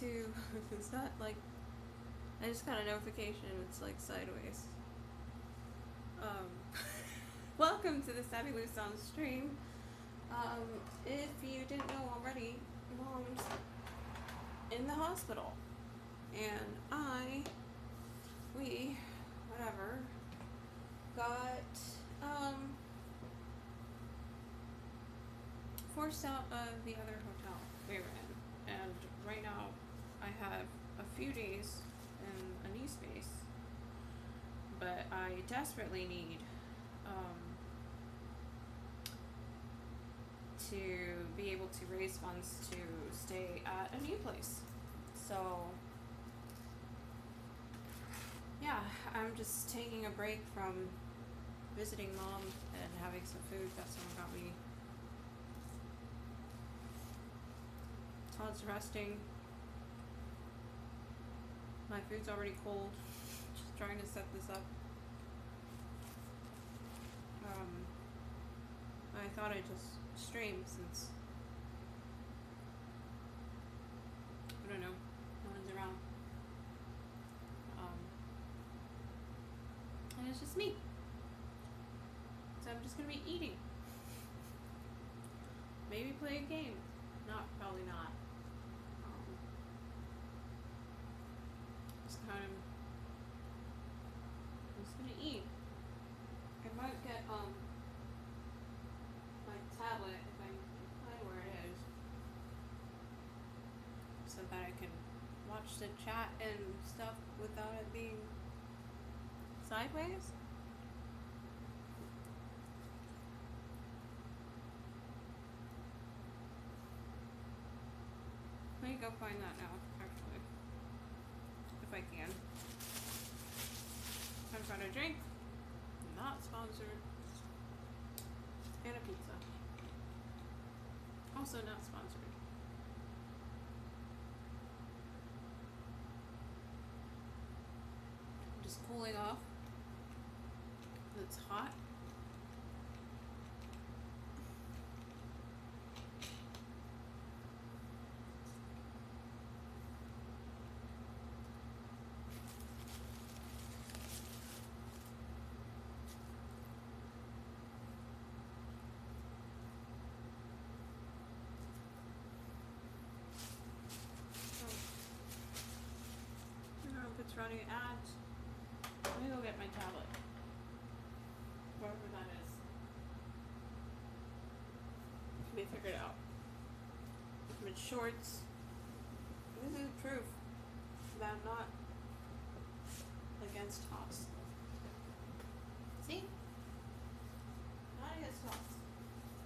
to, is that like, I just got a notification, it's like sideways. Um, Welcome to the Savvy Loose on stream. If you didn't know already, Mom's in the hospital. And we, whatever, got, forced out of the other hotel we were in. And right now, I have a few days in a new space, but I desperately need, to be able to raise funds to stay at a new place. So, yeah, I'm just taking a break from visiting Mom and having some food that someone got me. Todd's resting. My food's already cold. Just trying to set this up. I thought I'd just stream since, I don't know, no one's around. And it's just me. So I'm just gonna be eating. Maybe play a game. Probably not. Just kind of, I'm just gonna eat. I might get, my tablet if I can find where it is, so that I can watch the chat and stuff without it being sideways. Let me go find that now, actually. If I can. Time to find a drink. Not sponsored. And a pizza. Also not sponsored. Just cooling off. It's hot. I don't know if it's running ads. Let me go get my tablet. Wherever that is. Let me figure it out. I'm in shorts. This is proof that I'm not against tops. See? Not against tops.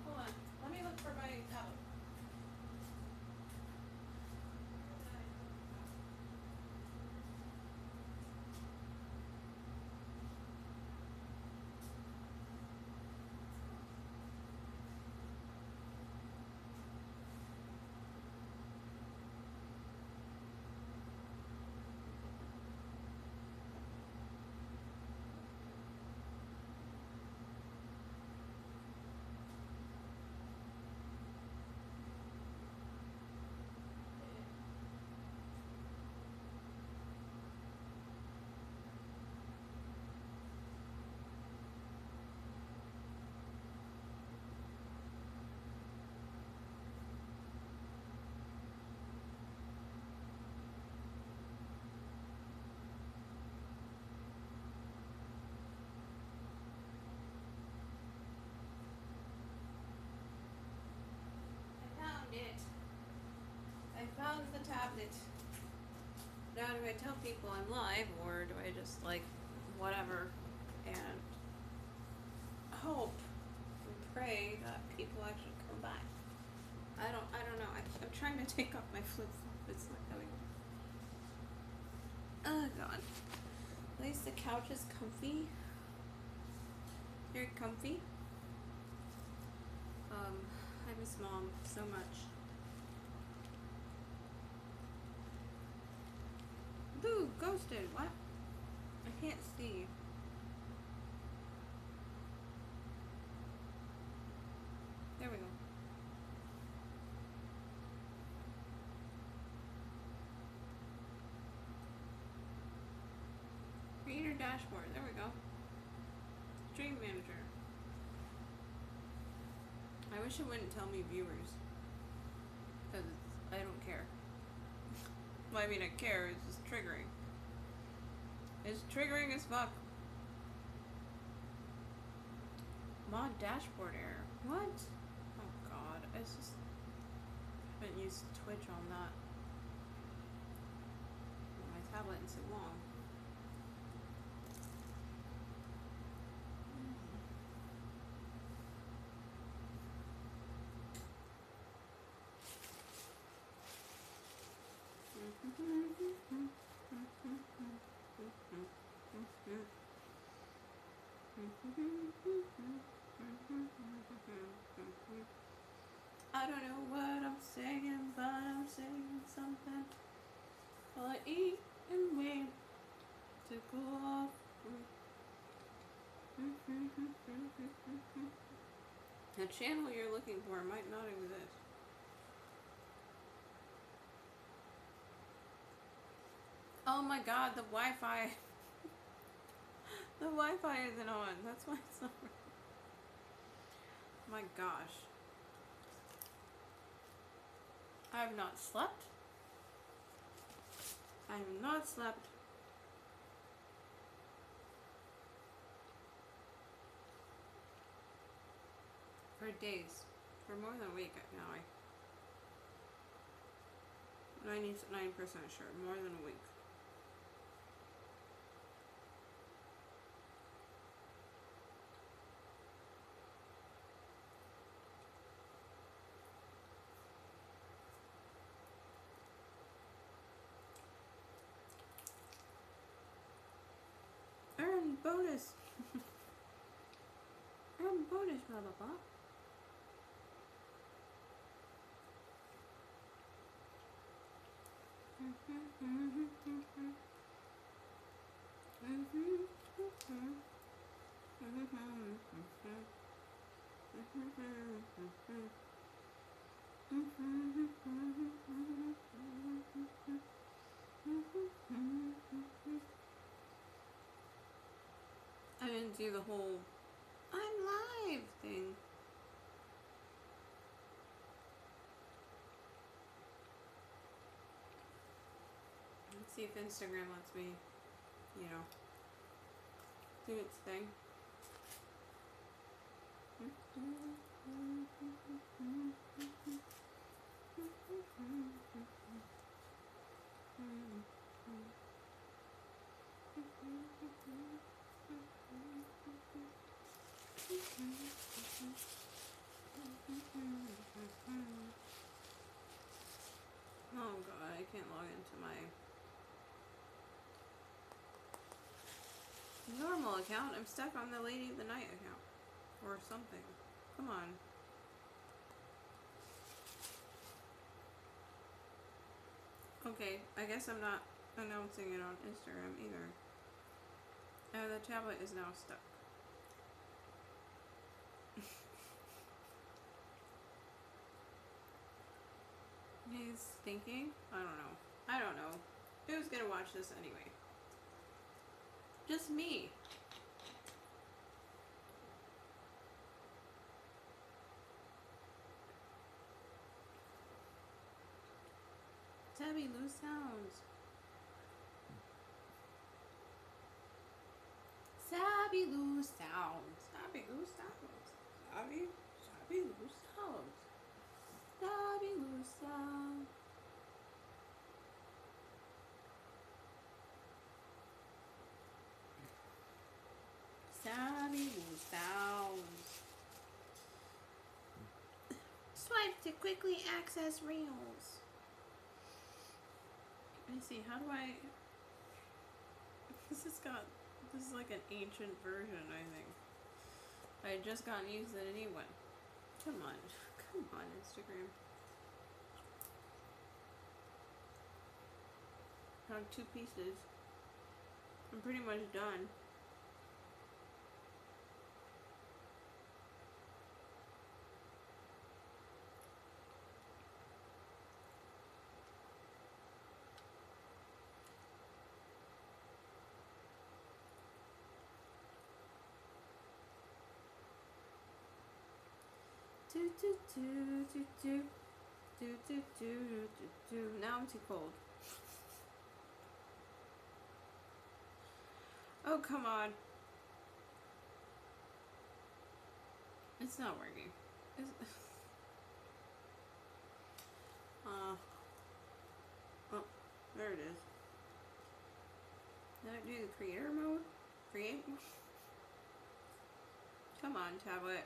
Hold on. Let me look for my tablet. I found the tablet. Now do I tell people I'm live or do I just like whatever and hope and pray that people actually come back? I don't know. I'm trying to take off my flip flop. It's not coming. Oh god. At least the couch is comfy. Very comfy. I miss Mom so much. Boo! Ghosted! What? I can't see. There we go. dashboard. There we go. Stream manager. I wish it wouldn't tell me viewers. Because I don't care. Well, I mean, I care. It's just triggering. It's triggering as fuck. Mod dashboard error. What? Oh god. I just haven't used Twitch on that. On my tablet in so long. I don't know what I'm saying, but I'm saying something. While I eat and wait to go off. The channel you're looking for might not exist. Oh my god, the Wi-Fi. The Wi-Fi isn't on. That's why it's not. My gosh. I have not slept. I have not slept. For days. For more than a week now. 99% sure. More than a week. Earn bonus. Earn bonus, blah blah blah. I didn't do the whole I'm live thing. Let's see if Instagram lets me, you know, do its thing. Oh god, I can't log into my normal account. I'm stuck on the Lady of the Night account. Or something. Come on. Okay, I guess I'm not announcing it on Instagram either. The tablet is now stuck. He's thinking? I don't know. I don't know. Who's gonna watch this anyway? Just me. Tabby Lou Sounds. Sabby Lou Sounds. Sabby Lou Sounds. Sabby Lou Sounds. Sabby Lou Sounds. Sabby Lou Sounds. Swipe to quickly access Reels. Let me see, how do I... This is like an ancient version, I think. I had just gotten used to the new one. Come on. Come on, Instagram. I have 2 pieces. I'm pretty much done. Now I'm too cold. Oh, come on. It's not working. Oh, there it is. Did I do the creator mode? Create? Come on, tablet.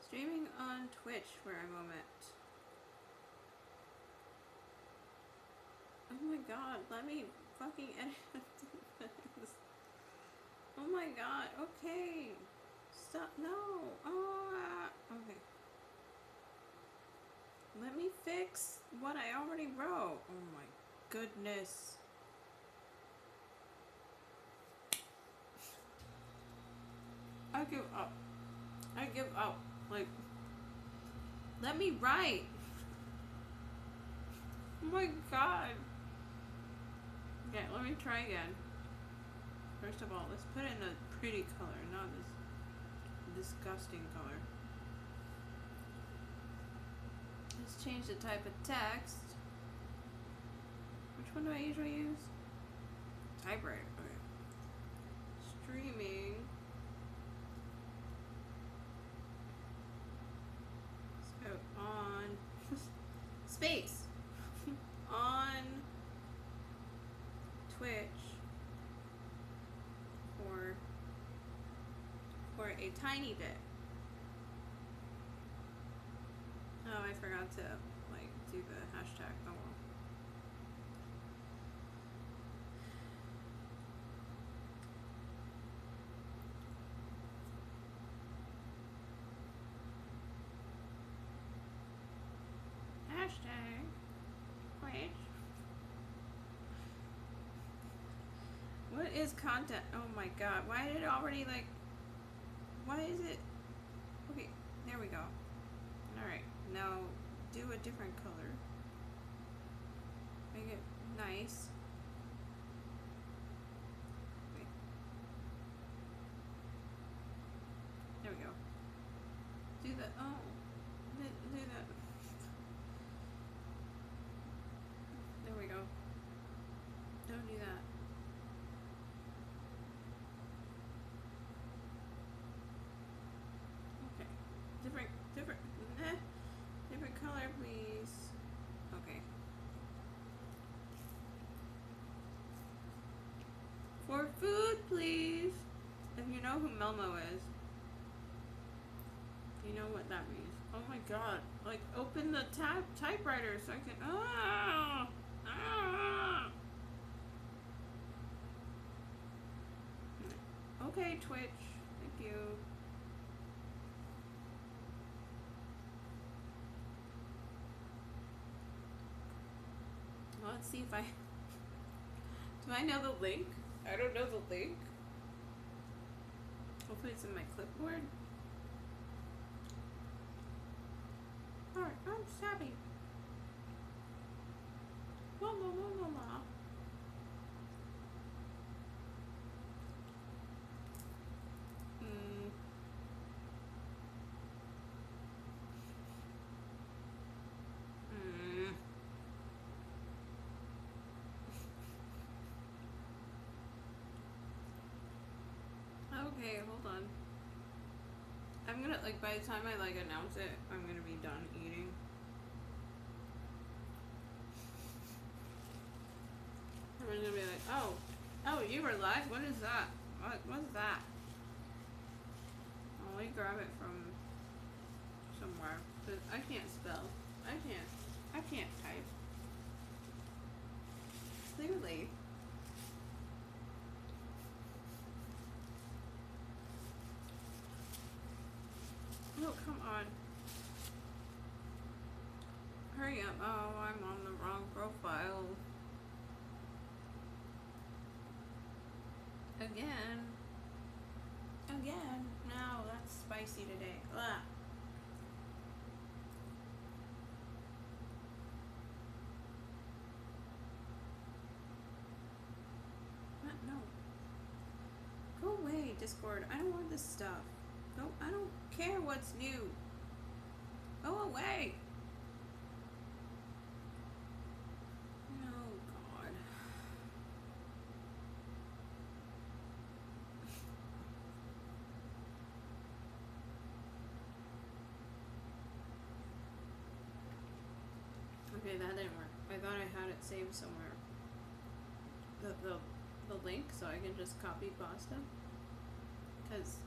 Streaming on Twitch for a moment. Oh my god, let me fucking edit this. Oh my god, okay. Stop, no. Oh, okay. Let me fix what I already wrote. Oh my goodness. I give up. I give up. Like, let me write. Oh my god. Okay, let me try again. First of all, let's put in a pretty color, not this disgusting color. Let's change the type of text. Which one do I usually use? Typewriter. Okay. Streaming. So on space on Twitch for a tiny bit. Oh, I forgot to like do the hashtag. Oh well. Hashtag Twitch. What is content? Oh my god. Why did it already like... Why is it... Okay, there we go. Alright, now do a different color. Make it nice. Wait. There we go. Do the... Oh. Do that. There we go. Don't do that. Okay. Different color, please. Okay. For food, please. If you know who Melmo is, you know what that means. Oh my god. Like, open the typewriter so I can... Ah! Ah! Okay, Twitch. Thank you. Well, let's see if I... Do I know the link? I don't know the link. Hopefully it's in my clipboard. Alright, I'm savvy. La la la la la. Okay, hold on. I'm gonna, like, by the time I, like, announce it, I'm gonna be done eating. Everyone's gonna be like, oh, you were live? What is that? What's that? Oh, let me grab it from somewhere. But I can't spell. I can't type. Clearly. Come on. Hurry up. Oh, I'm on the wrong profile. Again. Again. No, that's spicy today. Ugh. What? No. Go away, Discord. I don't want this stuff. No, I don't care what's new. Go away. Oh, God. Okay, that didn't work. I thought I had it saved somewhere. The link, so I can just copy pasta. Because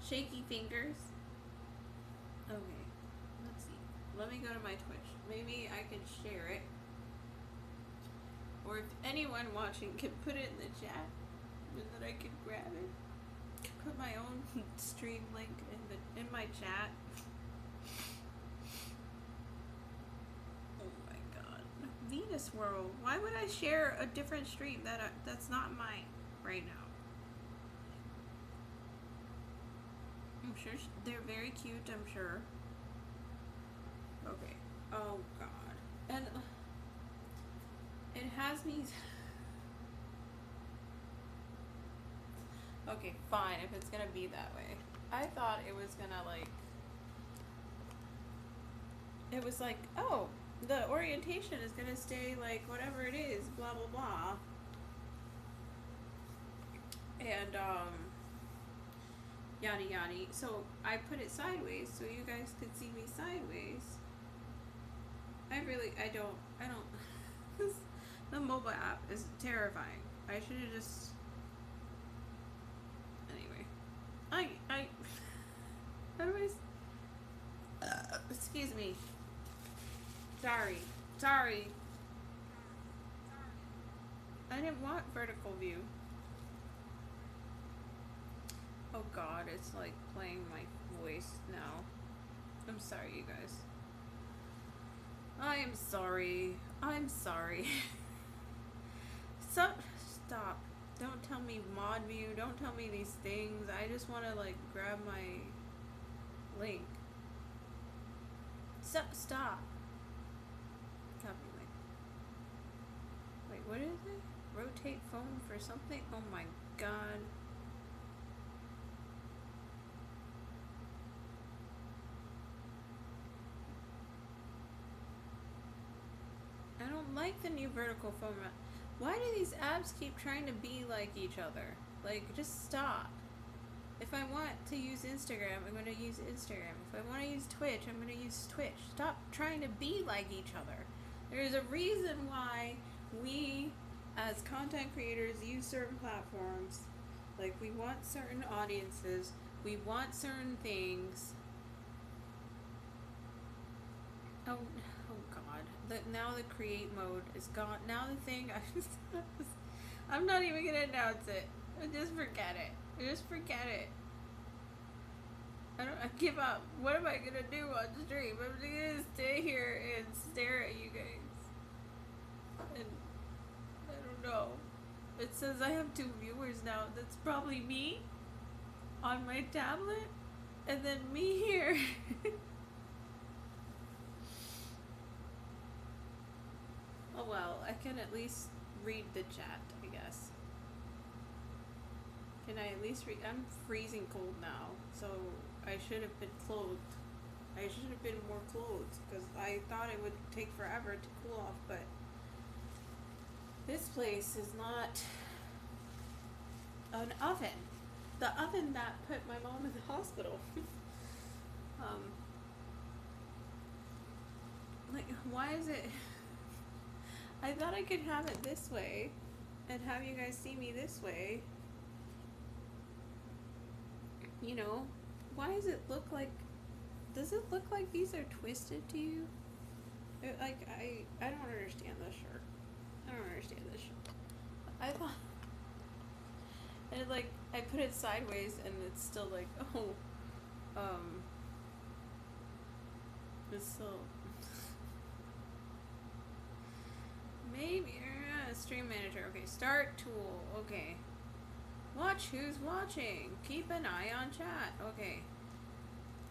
shaky fingers. Okay, let's see. Let me go to my Twitch. Maybe I can share it. Or if anyone watching can put it in the chat, and then I can grab it. Put my own stream link in my chat. Oh my god. Venus World. Why would I share a different stream that's not mine right now? I'm sure they're very cute, I'm sure. Okay. Oh god. And it has me. Okay, fine, if it's gonna be that way. I thought it was gonna like. It was like, oh, the orientation is gonna stay like whatever it is, blah blah blah. And yada yada. So I put it sideways so you guys could see me sideways. I don't. The mobile app is terrifying. I should have just. Anyway, how do I? Excuse me. Sorry. I didn't want vertical view. Oh god, it's like playing my voice now. I'm sorry, you guys. I am sorry. Stop. Don't tell me mod view. Don't tell me these things. I just want to like grab my link. Stop. Copy link. Wait, what is it? Rotate phone for something? Oh my god. I don't like the new vertical format. Why do these apps keep trying to be like each other? Like, just stop. If I want to use Instagram, I'm going to use Instagram. If I want to use Twitch, I'm going to use Twitch. Stop trying to be like each other. There's a reason why we, as content creators, use certain platforms. Like, we want certain audiences. We want certain things. Oh God. Now the create mode is gone. Now the thing, I'm not even going to announce it. Just forget it. Just forget it. I give up. What am I gonna do on stream? I'm just gonna stay here and stare at you guys. And I don't know. It says I have 2 viewers now. That's probably me on my tablet, and then me here. Oh well, I can at least read the chat, I guess. Can I at least read? I'm freezing cold now, so I should have been clothed. I should have been more clothed, because I thought it would take forever to cool off, but this place is not an oven. The oven that put my mom in the hospital. Like, why is it... I thought I could have it this way, and have you guys see me this way. You know, why does it look like... Does it look like these are twisted to you? I don't understand this shirt. I don't understand this shirt. I thought... And like, I put it sideways and it's still like, oh, It's still maybe stream manager. Okay, start tool. Okay, watch who's watching. Keep an eye on chat. Okay.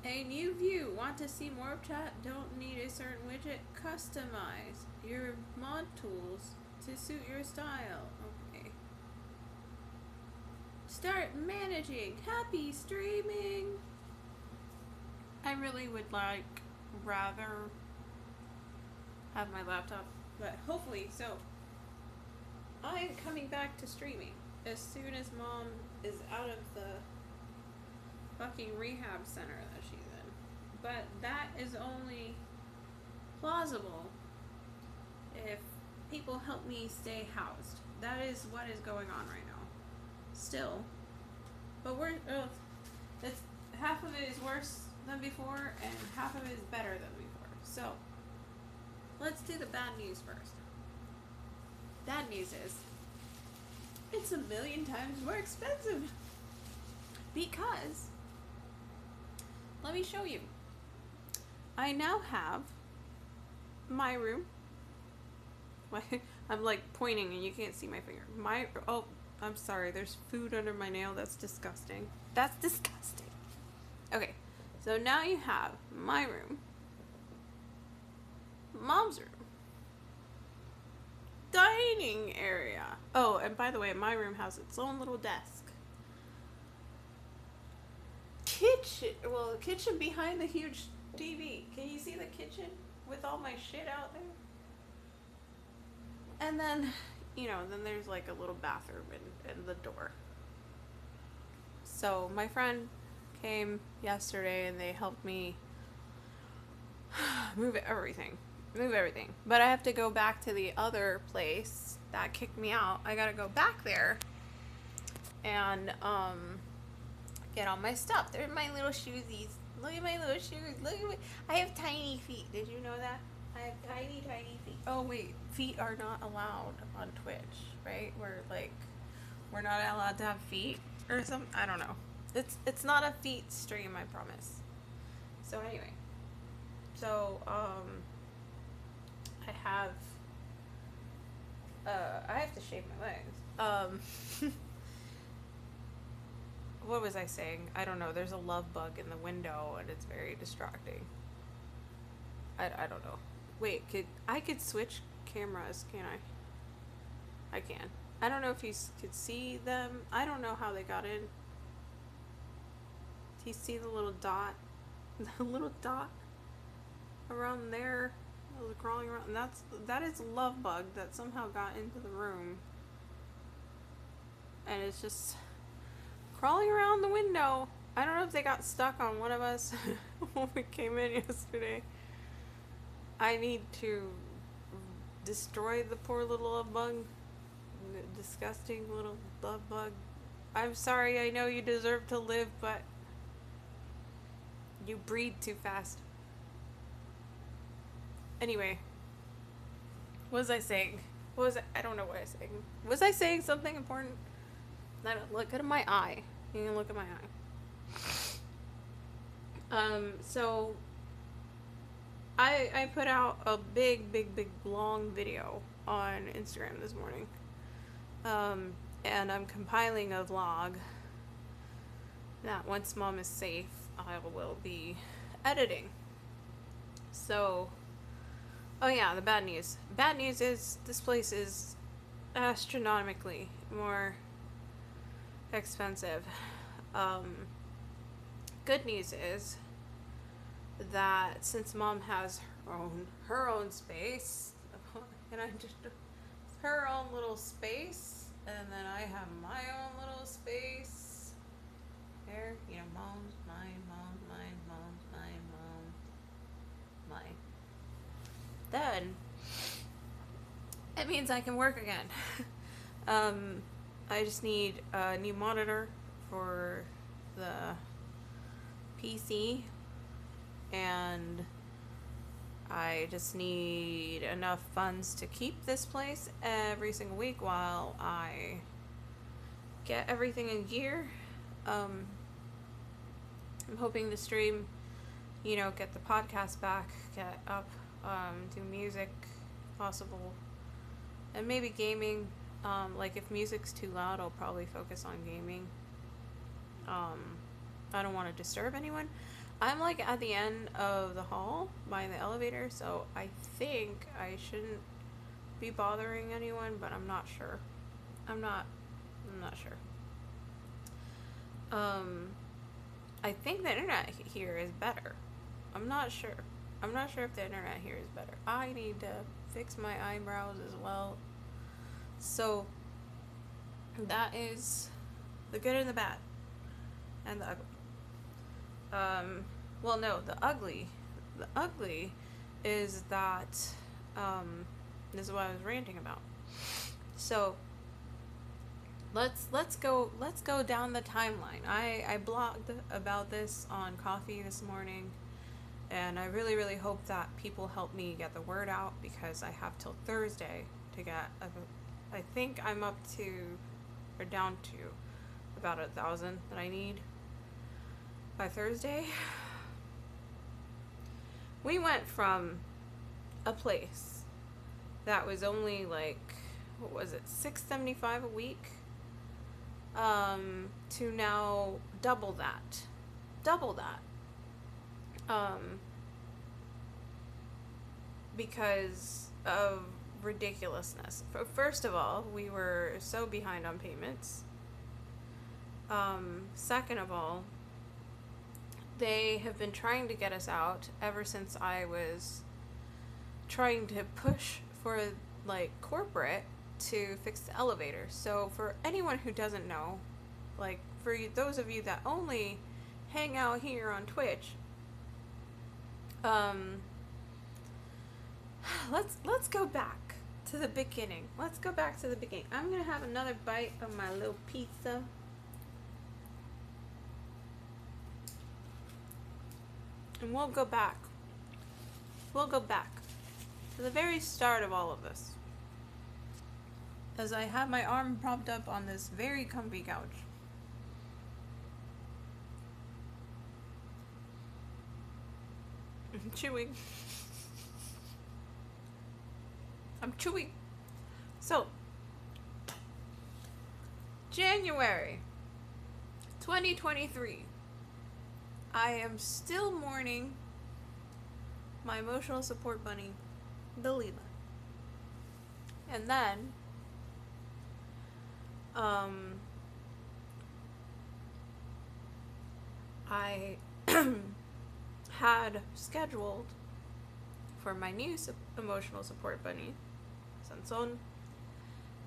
A new view. Want to see more of chat? Don't need a certain widget. Customize your mod tools to suit your style. Okay. Start managing. Happy streaming. I really would rather have my laptop, but hopefully so. I'm coming back to streaming as soon as Mom is out of the fucking rehab center that she's in. But that is only plausible if people help me stay housed. That is what is going on right now. Still. But it's half of it is worse than before and half of it is better than before. So let's do the bad news first. Bad news is it's 1,000,000 times more expensive. Because let me show you. I now have my room. I'm like pointing and you can't see my finger. I'm sorry. There's food under my nail. That's disgusting. That's disgusting. Okay. So now you have my room. Mom's room. Dining area. Oh, and by the way, my room has its own little desk. Kitchen behind the huge TV. Can you see the kitchen with all my shit out there? And then, then there's like a little bathroom and the door. So my friend came yesterday and they helped me move everything. But I have to go back to the other place that kicked me out. I gotta go back there and get all my stuff. They're my little shoesies. Look at my little shoes. I have tiny feet. Did you know that? I have tiny feet. Oh wait, feet are not allowed on Twitch, right? We're not allowed to have feet or something. I don't know. It's not a feet stream, I promise. So anyway, I have to shave my legs. What was I saying? I don't know. There's a love bug in the window and it's very distracting. I don't know. Wait, I could switch cameras, can I? I can. I don't know if you could see them. I don't know how they got in. Do you see the little dot? The little dot around there? It was crawling around. That is a love bug that somehow got into the room. And it's just crawling around the window. I don't know if they got stuck on one of us when we came in yesterday. I need to destroy the poor little love bug. Disgusting little love bug. I'm sorry, I know you deserve to live, but you breed too fast. Anyway, what was I saying? I don't know what I was saying. Was I saying something important? Look at my eye. You can look at my eye. So I put out a big, long video on Instagram this morning. And I'm compiling a vlog that once Mom is safe, I will be editing. So, oh yeah, the bad news. Bad news is this place is astronomically more expensive. Good news is that since Mom has her own space, and I just her own little space, and then I have my own little space. There, Mom's mine, Mom's mine, Mom's mine, Mom's mine. Then it means I can work again. I just need a new monitor for the PC, and I just need enough funds to keep this place every single week while I get everything in gear. I'm hoping to stream, get the podcast back, get up, do music, possible, and maybe gaming. Like if music's too loud, I'll probably focus on gaming. I don't want to disturb anyone. I'm like at the end of the hall by the elevator, so I think I shouldn't be bothering anyone, but I'm not sure. I'm not sure. I think the internet here is better. I'm not sure. I'm not sure if the internet here is better. I need to fix my eyebrows as well. So that is the good and the bad and the ugly. Well, no, the ugly is that, this is what I was ranting about. So let's go down the timeline. I blogged about this on Coffee this morning, and I really, really hope that people help me get the word out, because I have till Thursday to get, I think I'm up to, or down to, about 1,000 that I need by Thursday. We went from a place that was only like, what was it, $6.75 a week, to now double that, because of ridiculousness. First of all, we were so behind on payments. Second of all, they have been trying to get us out ever since I was trying to push for like corporate to fix the elevator. So for anyone who doesn't know, like for those of you that only hang out here on Twitch, let's go back to the beginning. Let's go back to the beginning. I'm gonna have another bite of my little pizza. And we'll go back to the very start of all of this, as I have my arm propped up on this very comfy couch. I'm chewing. So, January 2023. I am still mourning my emotional support bunny, Dalila. And then, I had scheduled for my new emotional support bunny, Sanson,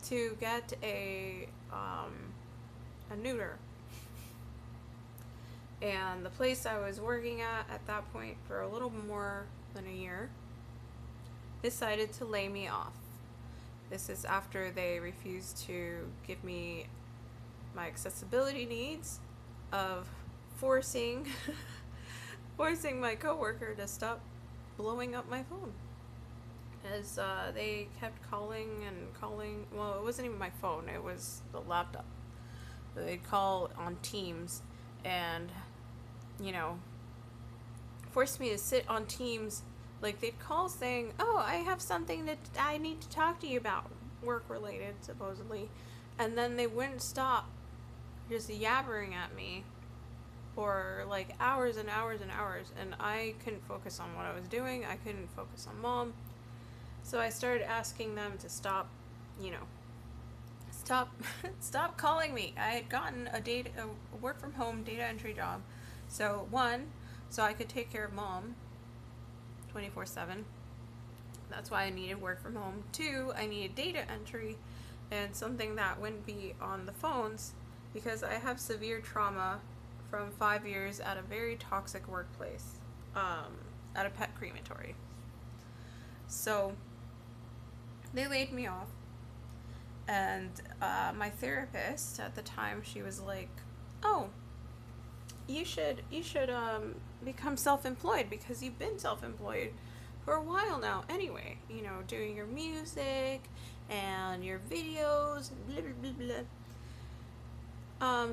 to get a neuter. And the place I was working at that point for a little more than a year decided to lay me off. This is after they refused to give me my accessibility needs of forcing my coworker to stop blowing up my phone. As they kept calling and calling. Well, it wasn't even my phone, it was the laptop. They'd call on Teams and, forced me to sit on Teams. Like, they'd call saying, oh, I have something that I need to talk to you about, work related, supposedly. And then they wouldn't stop just yabbering at me for like hours and hours and hours, and I couldn't focus on what I was doing. I couldn't focus on Mom. So I started asking them to stop, stop calling me. I had gotten a work from home data entry job. So one, so I could take care of Mom 24/7. That's why I needed work from home. Two, I needed data entry and something that wouldn't be on the phones, because I have severe trauma from 5 years at a very toxic workplace, at a pet crematory. So they laid me off, and my therapist at the time, she was like, oh, you should become self-employed, because you've been self-employed for a while now anyway, doing your music and your videos, blah blah blah blah.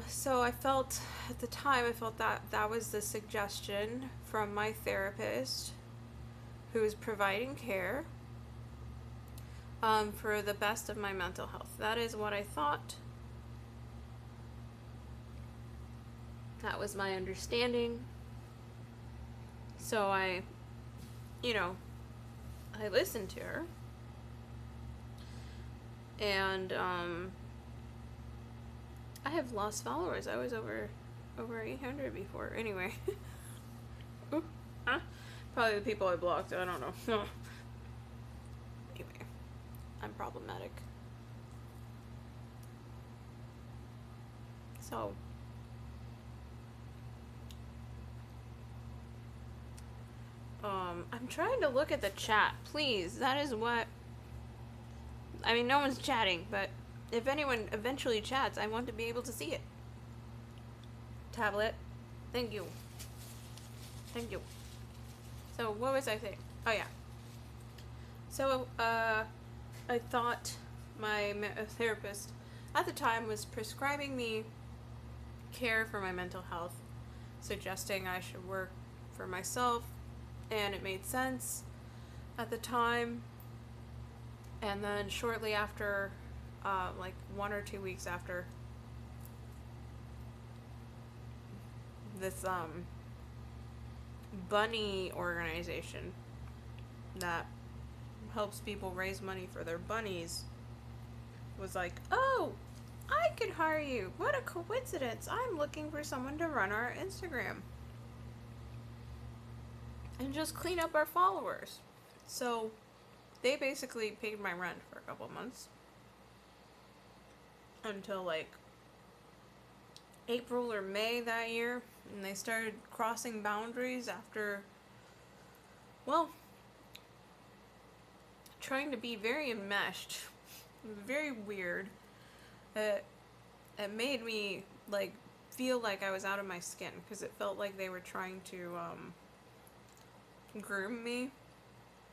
So I felt, at the time, I felt that that was the suggestion from my therapist who is providing care for the best of my mental health. That is what I thought. That was my understanding. So I listened to her. And I have lost followers. I was over 800 before. Anyway. Ooh, huh? Probably the people I blocked. I don't know. Anyway, I'm problematic. So, I'm trying to look at the chat. Please, that is what... I mean, no one's chatting, but if anyone eventually chats, I want to be able to see it. Tablet. Thank you. Thank you. So, what was I saying? Oh, yeah. So, I thought my therapist at the time was prescribing me care for my mental health, suggesting I should work for myself, and it made sense at the time. And then shortly after, like 1 or 2 weeks after, this bunny organization that helps people raise money for their bunnies was like, oh, I could hire you. What a coincidence. I'm looking for someone to run our Instagram and just clean up our followers. So they basically paid my rent for a couple of months until like April or May that year, and they started crossing boundaries after, well, trying to be very enmeshed. Very weird. It made me like feel like I was out of my skin, because it felt like they were trying to groom me,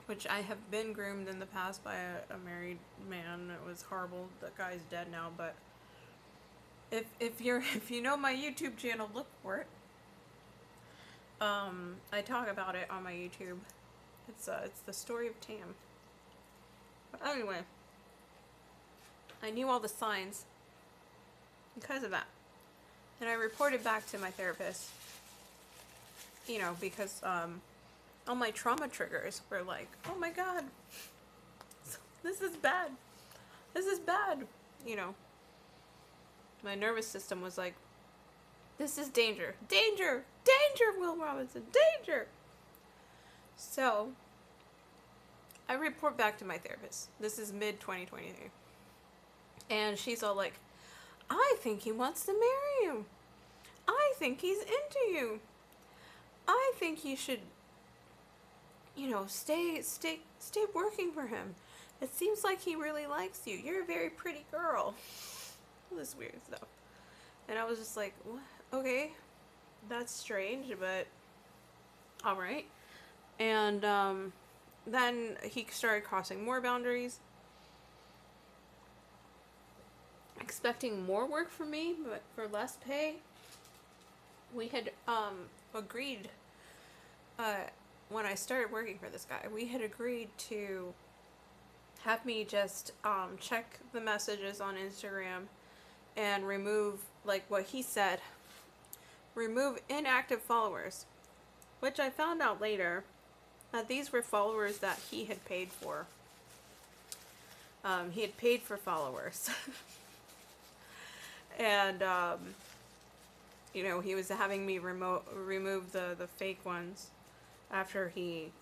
which I have been groomed in the past by a married man. It was horrible. The guy's dead now, but if you know my YouTube channel, look for it. I talk about it on my YouTube. It's the story of Tam. But anyway, I knew all the signs because of that, and I reported back to my therapist. Because all my trauma triggers were like, oh my god, this is bad. This is bad. My nervous system was like, this is danger. Danger! Danger, Will Robinson! Danger! So, I report back to my therapist. This is mid-2023. And she's all like, I think he wants to marry you. I think he's into you. I think you should, stay working for him. It seems like he really likes you. You're a very pretty girl. All this weird stuff. And I was just like, what? Okay, that's strange, but alright. And then he started crossing more boundaries, expecting more work from me, but for less pay. We had agreed, when I started working for this guy, we had agreed to have me just check the messages on Instagram and remove, like what he said, remove inactive followers, which I found out later that these were followers that he had paid for. He had paid for followers. And, he was having me remove the fake ones after he,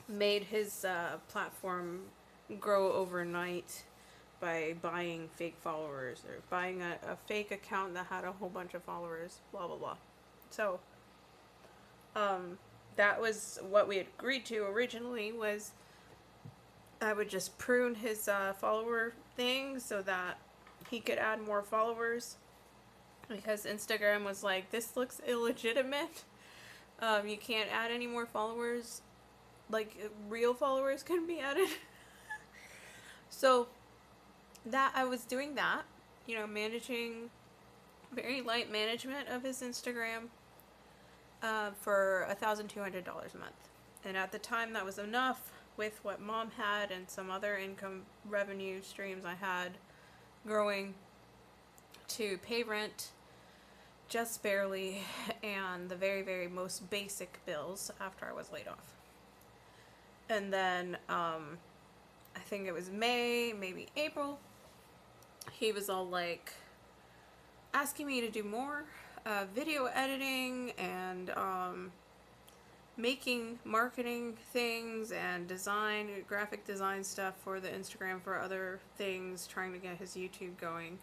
made his platform grow overnight by buying fake followers, or buying a fake account that had a whole bunch of followers, blah blah blah. So that was what we had agreed to originally, was I would just prune his follower thing so that he could add more followers, because Instagram was like, this looks illegitimate. You can't add any more followers, like real followers can be added. So that I was doing that, managing, very light management of his Instagram for $1,200 a month. And at the time, that was enough with what Mom had and some other income revenue streams I had growing to pay rent just barely and the very, very most basic bills after I was laid off. And then I think it was May, maybe April, he was all like asking me to do more video editing and making marketing things and design, graphic design stuff for the Instagram for other things, trying to get his YouTube going.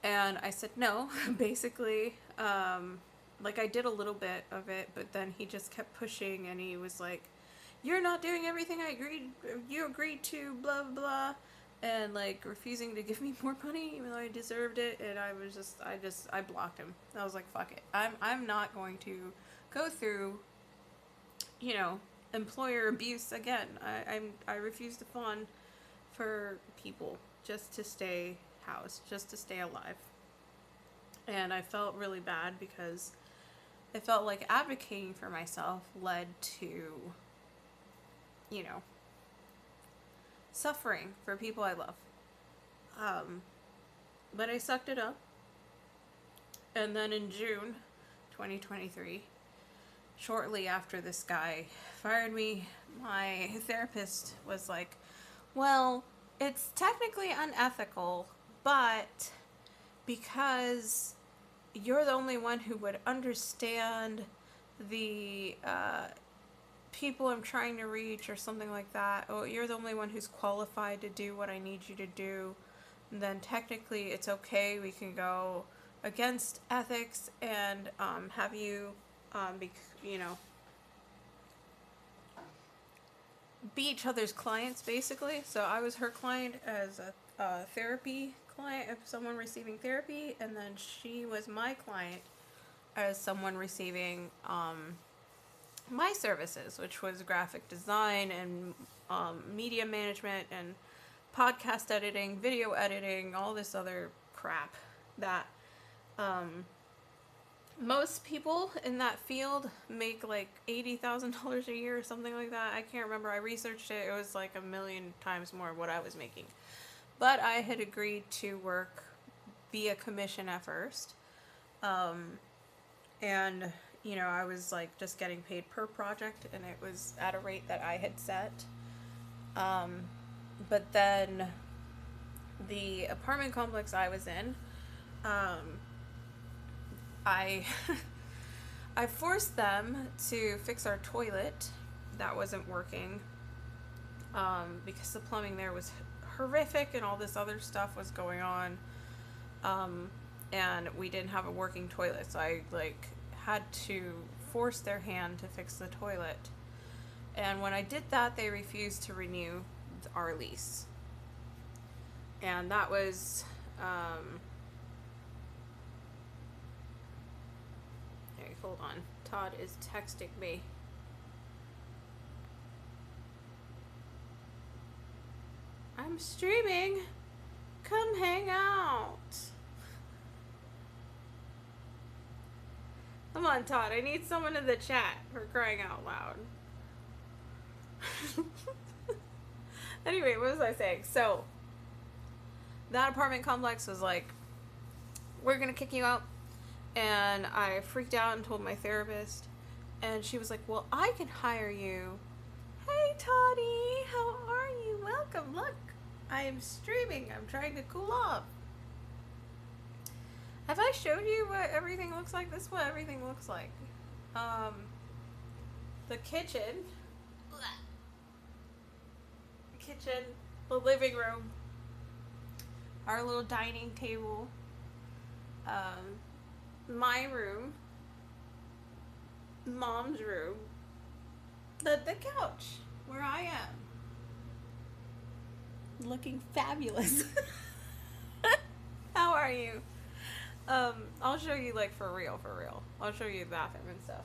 And I said no, basically. Like, I did a little bit of it, but then he just kept pushing, and he was like, you're not doing everything you agreed to, blah, blah, blah. And, like, refusing to give me more money, even though I deserved it. And I blocked him. I was like, fuck it. I'm not going to go through, employer abuse again. I refuse to fund for people just to stay housed, just to stay alive. And I felt really bad because I felt like advocating for myself led to, suffering for people I love. But I sucked it up. And then in June 2023, shortly after this guy fired me, my therapist was like, well, it's technically unethical, but because you're the only one who would understand the people I'm trying to reach or something like that, or you're the only one who's qualified to do what I need you to do, then technically it's okay. We can go against ethics and have you, be each other's clients, basically. So I was her client as a therapy client of someone receiving therapy, and then she was my client as someone receiving my services, which was graphic design and media management and podcast editing, video editing, all this other crap that most people in that field make like $80,000 a year or something like that. I can't remember. I researched it. It was like 1,000,000 times more what I was making. But I had agreed to work via commission at first. And, I was like just getting paid per project, and it was at a rate that I had set. But then the apartment complex I was in, I I forced them to fix our toilet that wasn't working, because the plumbing there was horrific and all this other stuff was going on, and we didn't have a working toilet, so I had to force their hand to fix the toilet. And when I did that, they refused to renew our lease, and that was hold on. Todd is texting me. I'm streaming. Come hang out. Come on, Todd. I need someone in the chat, for crying out loud. Anyway, what was I saying? So, that apartment complex was like, we're gonna kick you out. And I freaked out and told my therapist, and she was like, well, I can hire you. Hey, Toddy, how are you? Welcome. Look, I am streaming. I'm trying to cool off. Have I showed you what everything looks like? This is what everything looks like. The kitchen, the living room, our little dining table, my room, Mom's room, the couch where I am, looking fabulous. How are you? I'll show you for real. I'll show you the bathroom and stuff.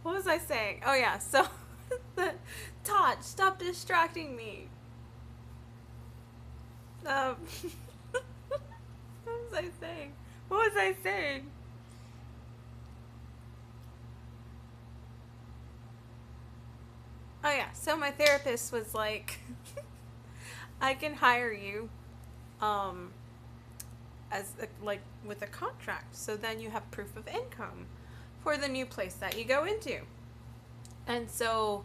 What was I saying? Oh yeah, so Todd, stop distracting me. What was I saying? What was I saying? Oh yeah, so my therapist was like, I can hire you, um, as like with a contract, so then you have proof of income for the new place that you go into. And so,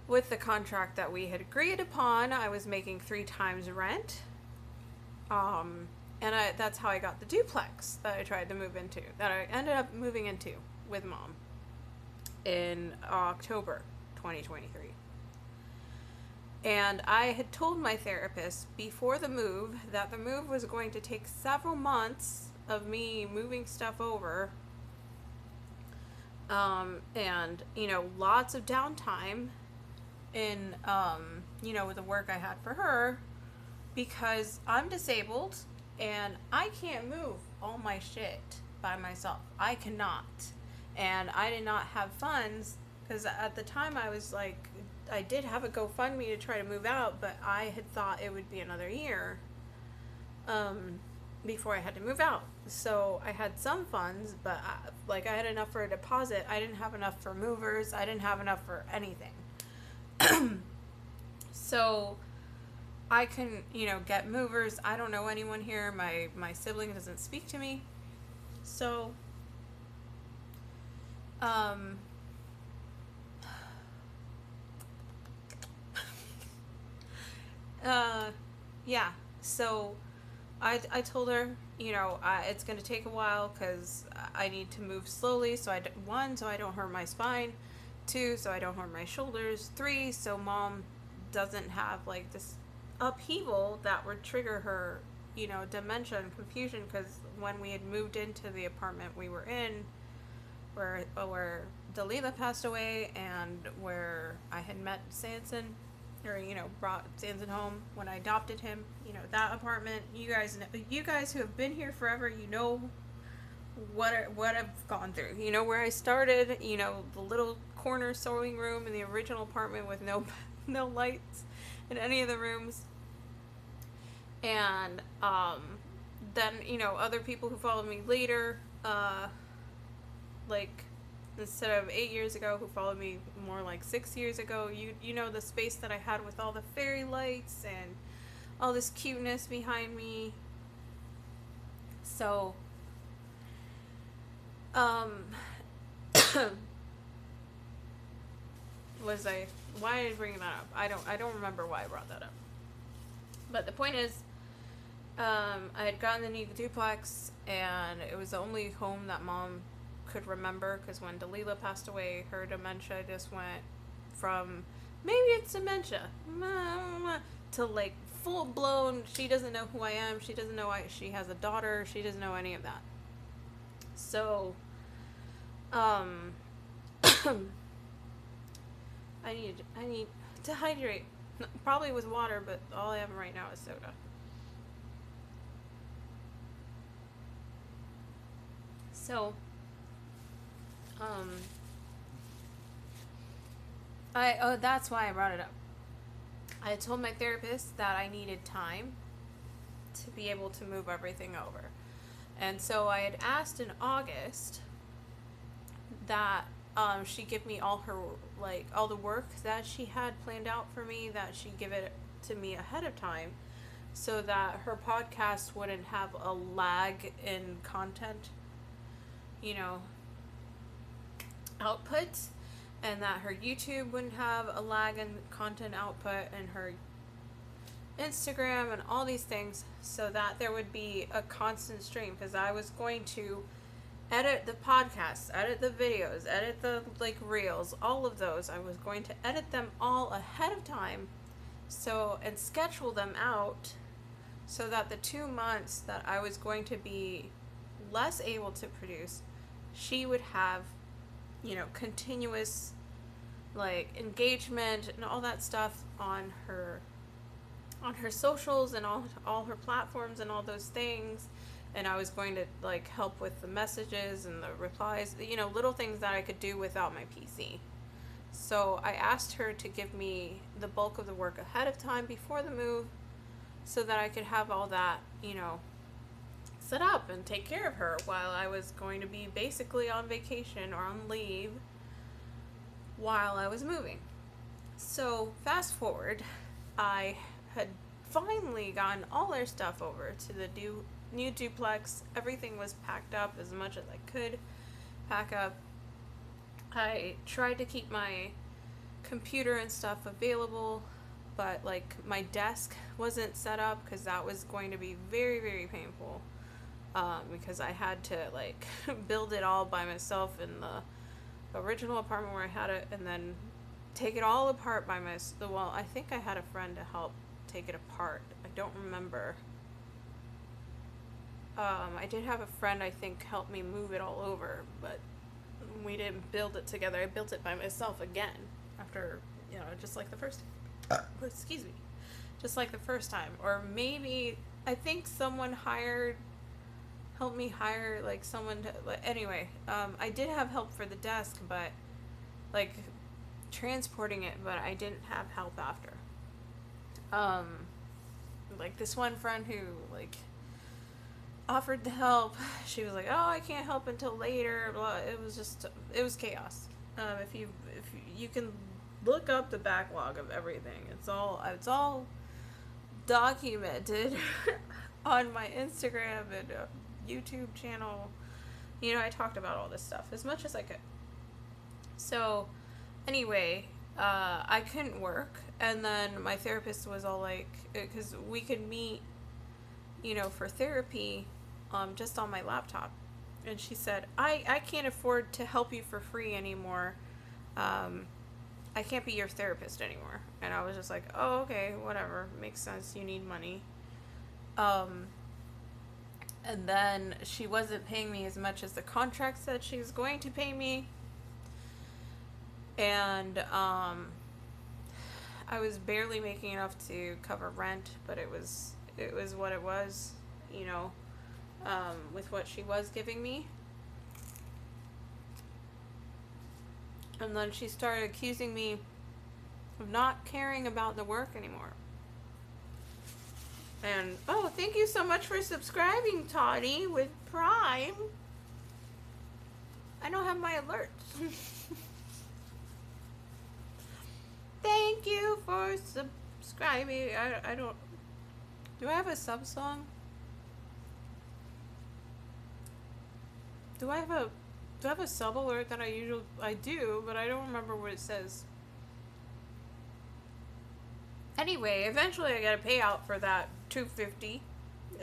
with the contract that we had agreed upon, I was making 3 times rent. And that's how I got the duplex that I tried to move into, that I ended up moving into with Mom in October 2023. And I had told my therapist before the move that the move was going to take several months of me moving stuff over. And, lots of downtime in, with the work I had for her, because I'm disabled and I can't move all my shit by myself. I cannot. And I did not have funds, because at the time I was like, I did have a GoFundMe to try to move out, but I had thought it would be another year before I had to move out. So I had some funds, but I had enough for a deposit. I didn't have enough for movers. I didn't have enough for anything. So I can, get movers. I don't know anyone here. My sibling doesn't speak to me. So, yeah. So I told her, it's going to take a while because I need to move slowly. So so I don't hurt my spine. 2, so I don't hurt my shoulders. 3, so Mom doesn't have like this upheaval that would trigger her, dementia and confusion. Because when we had moved into the apartment we were in, where Dalila passed away, and where I had met Sanson, or brought Sanson home when I adopted him, that apartment, you guys who have been here forever, what I've gone through. Where I started, the little corner sewing room in the original apartment with no lights in any of the rooms. And then other people who followed me later, instead of 8 years ago, who followed me more like 6 years ago, the space that I had with all the fairy lights and all this cuteness behind me. So why did I bring that up? I don't remember why I brought that up. But the point is, I had gotten the new duplex, and it was the only home that Mom could remember, because when Dalila passed away, her dementia just went from, maybe it's dementia, to like full blown, she doesn't know who I am, she doesn't know she has a daughter, she doesn't know any of that. So, I need to hydrate, probably with water, but all I have right now is soda. So, that's why I brought it up. I told my therapist that I needed time to be able to move everything over. And so I had asked in August that she give me all the work that she had planned out for me, that she give it to me ahead of time, so that her podcast wouldn't have a lag in content, output, and that her YouTube wouldn't have a lag in content output, and her Instagram and all these things, so that there would be a constant stream, because I was going to edit the podcasts, edit the videos, edit the reels, all of those. I was going to edit them all ahead of time, and schedule them out, so that the 2 months that I was going to be less able to produce, she would have, continuous engagement and all that stuff on her socials and all her platforms and all those things, and I was going to like help with the messages and the replies, you know, little things that I could do without my PC. So I asked her to give me the bulk of the work ahead of time before the move so that I could have all that, you know, set up and take care of her while I was going to be basically on vacation or on leave while I was moving. So fast forward, I had finally gotten all our stuff over to the new duplex. Everything was packed up as much as I could pack up. I tried to keep my computer and stuff available, but like my desk wasn't set up because that was going to be very, very painful, because I had to like build it all by myself in the original apartment where I had it, and then take it all apart by myself. Well, I think I had a friend to help take it apart. I don't remember. I did have a friend, I think, help me move it all over, but we didn't build it together. I built it by myself again after, you know, just like the first excuse me, just like the first time. Or maybe I think someone helped me hire like someone to, anyway, I did have help for the desk, but like transporting it, but I didn't have help after. Like this one friend who like offered to help, she was like, oh, I can't help until later, blah. It was chaos. If you can look up the backlog of everything, it's all documented on my Instagram and YouTube channel. You know, I talked about all this stuff as much as I could. So anyway, I couldn't work, and then my therapist was all like, because we could meet, you know, for therapy, just on my laptop, and she said, I can't afford to help you for free anymore. I can't be your therapist anymore. And I was just like, oh, okay, whatever, makes sense, you need money. And then she wasn't paying me as much as the contract said she was going to pay me. And I was barely making enough to cover rent, but it was what it was, you know, with what she was giving me. And then she started accusing me of not caring about the work anymore. And, oh, thank you so much for subscribing, Toddy, with Prime. I don't have my alerts. Thank you for subscribing. I don't... Do I have a sub song? Do I have a sub alert that I do, but I don't remember what it says. Anyway, eventually I got a payout for that $250.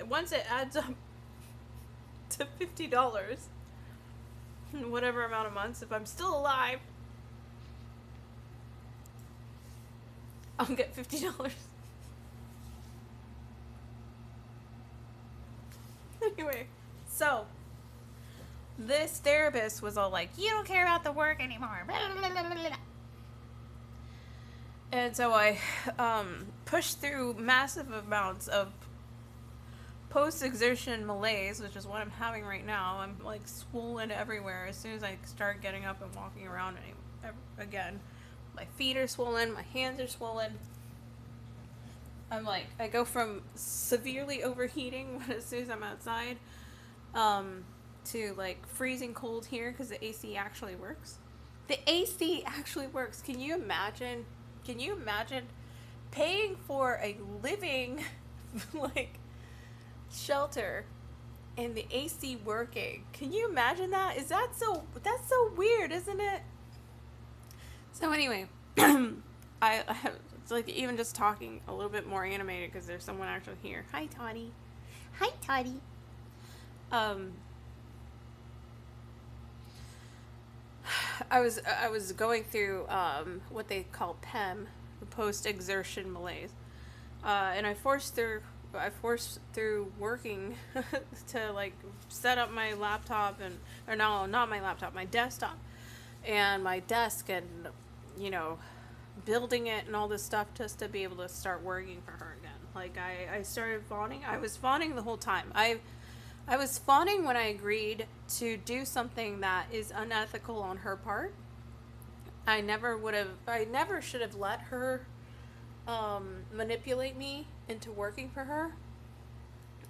Once it adds up to $50, whatever amount of months, if I'm still alive, I'll get $50. Anyway, so this therapist was all like, you don't care about the work anymore. And so I pushed through massive amounts of post-exertion malaise, which is what I'm having right now. I'm like swollen everywhere as soon as I start getting up and walking around again. My feet are swollen, my hands are swollen. I'm like, I go from severely overheating as soon as I'm outside, to like freezing cold here because the AC actually works. The AC actually works. Can you imagine paying for a living like shelter and the AC working? Can you imagine that? That's so weird, isn't it? So anyway, it's like even just talking a little bit more animated because there's someone actually here. Hi, Toddy. Hi, Toddy. I was going through what they call PEM, post-exertion malaise, and I forced through working to like set up my laptop or no, not my laptop, my desktop, and my desk, and you know, building it and all this stuff just to be able to start working for her again. Like I started fawning. I was fawning the whole time. I was fawning when I agreed to do something that is unethical on her part. I never should have let her manipulate me into working for her.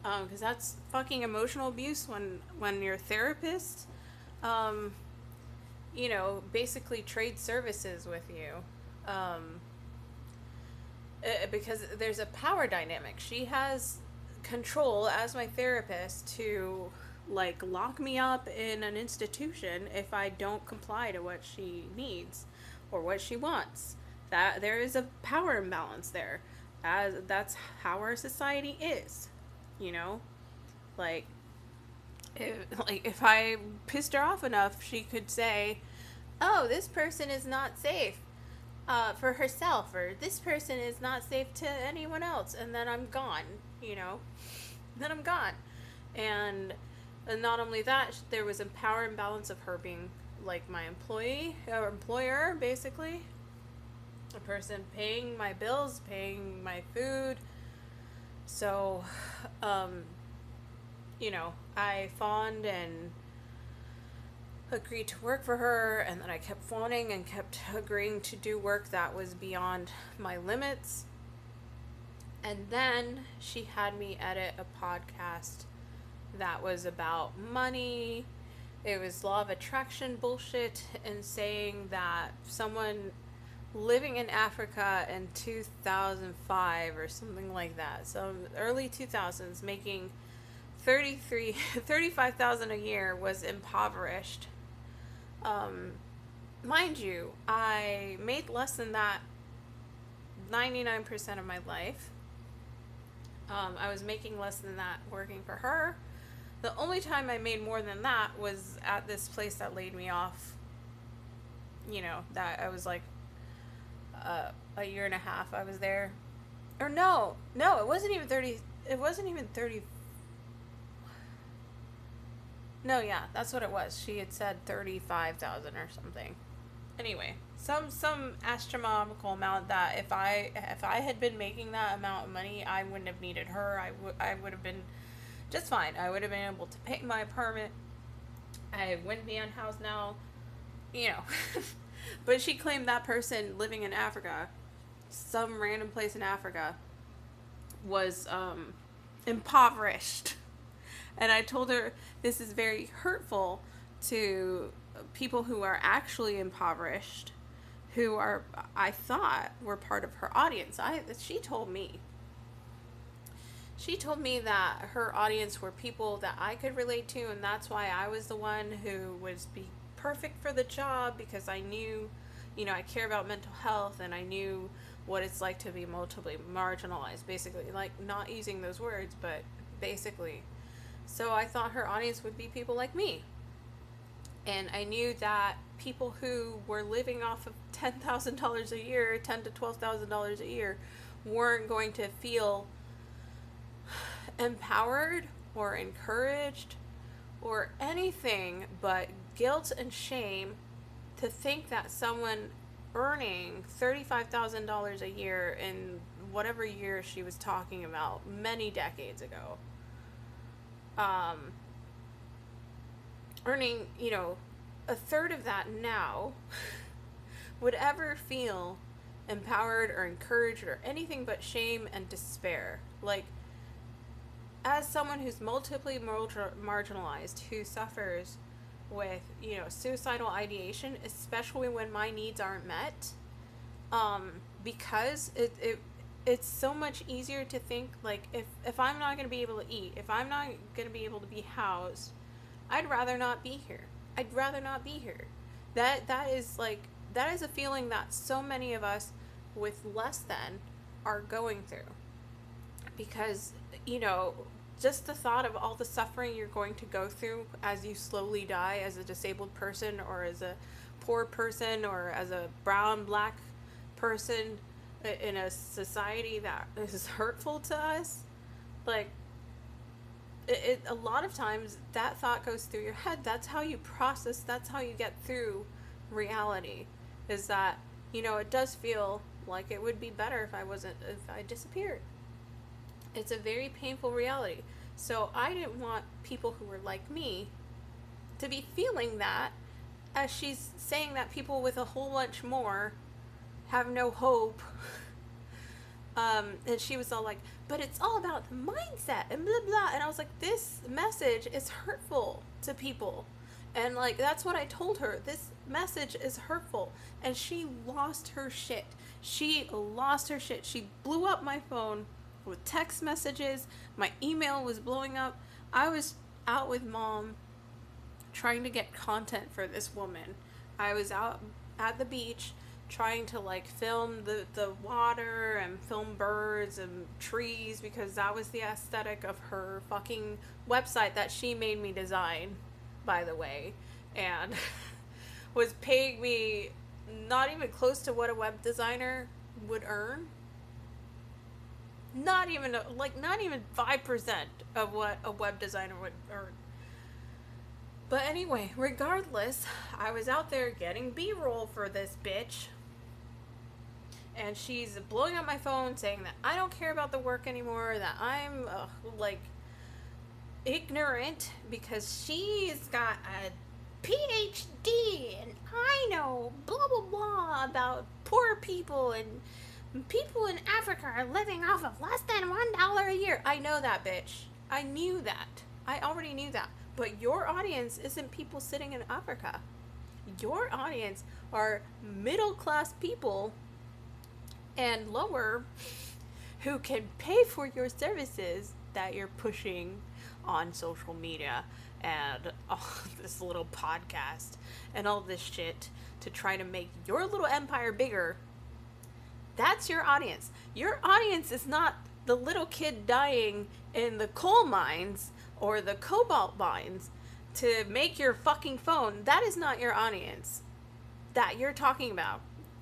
Because that's fucking emotional abuse when your therapist, um, basically trade services with you. Um, because there's a power dynamic. She has control as my therapist to like lock me up in an institution if I don't comply to what she needs or what she wants. That there is a power imbalance there. As that's how our society is, you know? Like if I pissed her off enough, she could say, "Oh, this person is not safe for herself," or "This person is not safe to anyone else," and then I'm gone. You know, then I'm gone. And not only that, there was a power imbalance of her being like my employee or employer, basically, a person paying my bills, paying my food. So, I fawned and agreed to work for her, and then I kept fawning and kept agreeing to do work that was beyond my limits. And then she had me edit a podcast that was about money. It was law of attraction bullshit, and saying that someone living in Africa in 2005 or something like that, so early 2000s, making 35,000 a year was impoverished. Mind you, I made less than that 99% of my life. I was making less than that working for her. The only time I made more than that was at this place that laid me off. That I was like a year and a half I was there. Or no, it wasn't even 30. It wasn't even 30. No, yeah, that's what it was. She had said 35,000 or something. Anyway, some astronomical amount that if I had been making that amount of money, I wouldn't have needed her. I would have been just fine. I would have been able to pay my apartment. I wouldn't be unhoused now. But she claimed that person living in Africa, some random place in Africa, was impoverished. And I told her this is very hurtful to people who are actually impoverished, who are, I thought, were part of her audience. She told me that her audience were people that I could relate to, and that's why I was the one who was be perfect for the job, because I knew, I care about mental health, and I knew what it's like to be multiply marginalized, basically, like, not using those words, but basically. So I thought her audience would be people like me. And I knew that people who were living off of $10,000 a year, $10,000 to $12,000 a year, weren't going to feel empowered or encouraged or anything but guilt and shame to think that someone earning $35,000 a year in whatever year she was talking about many decades ago, earning, a third of that now, would ever feel empowered or encouraged or anything but shame and despair. Like, as someone who's multiply marginalized, who suffers with, suicidal ideation, especially when my needs aren't met, because it's so much easier to think, like, if I'm not going to be able to eat, if I'm not going to be able to be housed, I'd rather not be here. I'd rather not be here. That is a feeling that so many of us with less than are going through. Because, just the thought of all the suffering you're going to go through as you slowly die as a disabled person, or as a poor person, or as a brown, black person in a society that is hurtful to us, like, a lot of times that thought goes through your head. That's how you process, that's how you get through reality, is that, it does feel like it would be better if I disappeared. It's a very painful reality. So I didn't want people who were like me to be feeling that, as she's saying that people with a whole bunch more have no hope. And she was all like, but it's all about the mindset and blah blah. And I was like, this message is hurtful to people. And like, that's what I told her. This message is hurtful. And she lost her shit. She lost her shit. She blew up my phone with text messages. My email was blowing up. I was out with mom trying to get content for this woman. I was out at the beach trying to like film the water and film birds and trees, because that was the aesthetic of her fucking website that she made me design, by the way, and was paying me not even close to what a web designer would earn. Not even 5% of what a web designer would earn. But anyway, regardless, I was out there getting B-roll for this bitch. And she's blowing up my phone saying that I don't care about the work anymore, that I'm, ignorant because she's got a PhD and I know blah blah blah about poor people and people in Africa are living off of less than $1 a year. I know that, bitch. I knew that. I already knew that. But your audience isn't people sitting in Africa. Your audience are middle class people and lower who can pay for your services that you're pushing on social media and this little podcast and all this shit to try to make your little empire bigger. That's your audience. Your audience is not the little kid dying in the coal mines or the cobalt mines to make your fucking phone. That is not your audience that you're talking about,